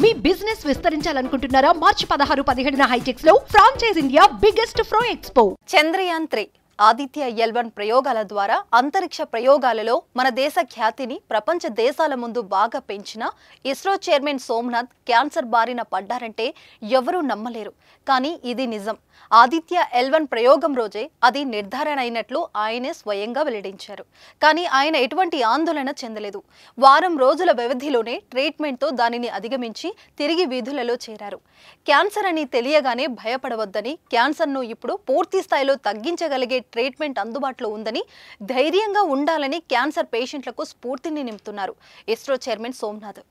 మీ business విస్తరించాలనుకుంటున్నారా? మార్చి 16, 17 హైటెక్స్ లో franchise India biggest ఫ్రో expo. Chandrayaan 3 Aditya L1 ప్రయోగాల ద్వారా అంతరిక్ష ప్రయోగాలలో మన దేశ ఖ్యాతిని ప్రపంచ దేశాల ముందు బాగా పెంచిన ఇస్రో చైర్మన్ సోమనాథ్ క్యాన్సర్ బారిన పడ్డారంటే ఎవరూ నమ్మలేరు. కానీ ఇది నిజం. ఆదిత్య L1 ప్రయోగం రోజే అది నిర్ధారణ అయినట్లు ఆయనే స్వయంగా వెల్లడించారు. కానీ ఆయన ఎటువంటి ఆందోళన చెందలేదు. వారం రోజుల వ్యవధిలోనే ట్రీట్మెంట్తో దానిని అధిగమించి తిరిగి వీధులలో చేరారు. క్యాన్సర్ అని తెలియగానే భయపడవద్దని, క్యాన్సర్ను ఇప్పుడు పూర్తి స్థాయిలో తగ్గించగలిగే ట్రీట్మెంట్ అందుబాటులో ఉందని, ధైర్యంగా ఉండాలని క్యాన్సర్ పేషెంట్లకు స్ఫూర్తిని నింపుతున్నారు ఇస్రో చైర్మన్ సోమనాథ్.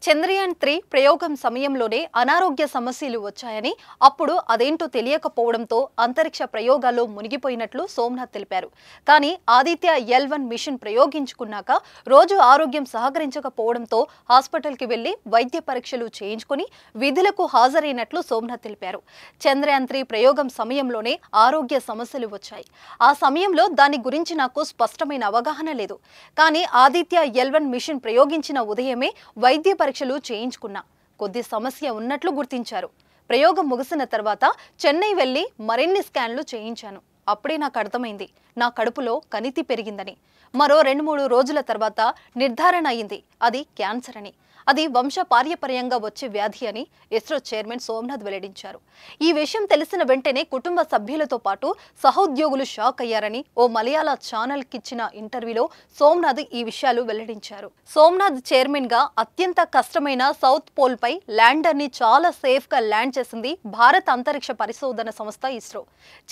చంద్రయాన్ 3 ప్రయోగం సమయంలోనే అనారోగ్య సమస్యలు వచ్చాయని, అప్పుడు అదేంటో తెలియకపోవడంతో అంతరిక్ష ప్రయోగాల్లో మునిగిపోయినట్లు సోమనాథ్ తెలిపారు. కానీ ఆదిత్య L1 మిషన్ ప్రయోగించుకున్నాక రోజు ఆరోగ్యం సహకరించకపోవడంతో హాస్పిటల్కి వెళ్లి వైద్య పరీక్షలు చేయించుకుని విధులకు హాజరైనట్లు సోమనాథ్ తెలిపారు. చంద్రయాన్ 3 ప్రయోగం సమయంలోనే ఆరోగ్య సమస్యలు వచ్చాయి. ఆ సమయంలో దాని గురించి నాకు స్పష్టమైన అవగాహన లేదు. కానీ ఆదిత్య L1 మిషన్ ప్రయోగించిన ఉదయమే వైద్య పరీక్షలు చేయించుకున్నా. కొద్ది సమస్య ఉన్నట్లు గుర్తించారు. ప్రయోగం ముగిసిన తర్వాత చెన్నై వెళ్లి మరిన్ని స్కాన్లు చేయించాను. అప్పుడే నాకు అర్థమైంది నా కడుపులో కణితి పెరిగిందని. మరో 2-3 రోజుల తర్వాత నిర్ధారణ అయింది అది క్యాన్సర్ అని. అది వంశపార్యపర్యంగా వచ్చే వ్యాధి అని ఇస్రో చైర్మన్ సోమనాథ్ వెల్లడించారు. ఈ విషయం తెలిసిన వెంటనే కుటుంబ సభ్యులతో పాటు సహోద్యోగులు షాక్ అయ్యారని ఓ మలయాళ ఛానల్కి ఇచ్చిన ఇంటర్వ్యూలో సోమనాథ్ ఈ విషయాలు వెల్లడించారు. సోమనాథ్ చైర్మన్ గా అత్యంత కష్టమైన సౌత్ పోల్ పై ల్యాండర్ ని చాలా సేఫ్ గా ల్యాండ్ చేసింది భారత అంతరిక్ష పరిశోధన సంస్థ ఇస్రో.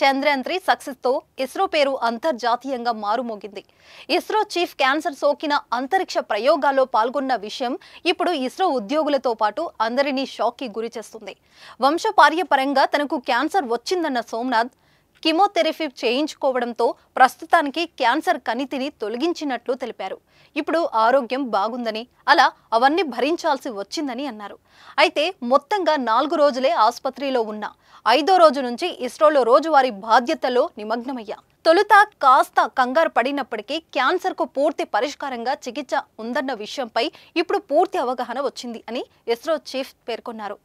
చంద్రయాన్ 3 సక్సెస్ తో ఇస్రో పేరు అంతర్జాతీయంగా మారుమోగింది. ఇస్రో చీఫ్ క్యాన్సర్ సోకిన అంతరిక్ష ప్రయోగాల్లో పాల్గొన్న విషయం ఇప్పుడు ఇస్రో ఉద్యోగులతో పాటు అందరినీ షాక్ కి గురి చేస్తుంది. వంశపార్యపరంగా తనకు క్యాన్సర్ వచ్చిందన్న సోమనాథ్ కీమోథెరపీ చేయించుకోవడంతో ప్రస్తుతానికి క్యాన్సర్ కణితిని తొలగించినట్లు తెలిపారు. ఇప్పుడు ఆరోగ్యం బాగుందని, అలా అవన్నీ భరించాల్సి వచ్చిందని అన్నారు. అయితే మొత్తంగా 4 రోజులే ఆసుపత్రిలో ఉన్నా 5వ రోజు నుంచి ఇస్రోలో రోజువారీ బాధ్యతలో నిమగ్నమయ్యా. తొలుత కాస్త కంగారు పడినప్పటికీ క్యాన్సర్కు పూర్తి పరిష్కారంగా చికిత్స ఉందన్న విషయంపై ఇప్పుడు పూర్తి అవగాహన వచ్చింది అని ఇస్రో చీఫ్ పేర్కొన్నారు.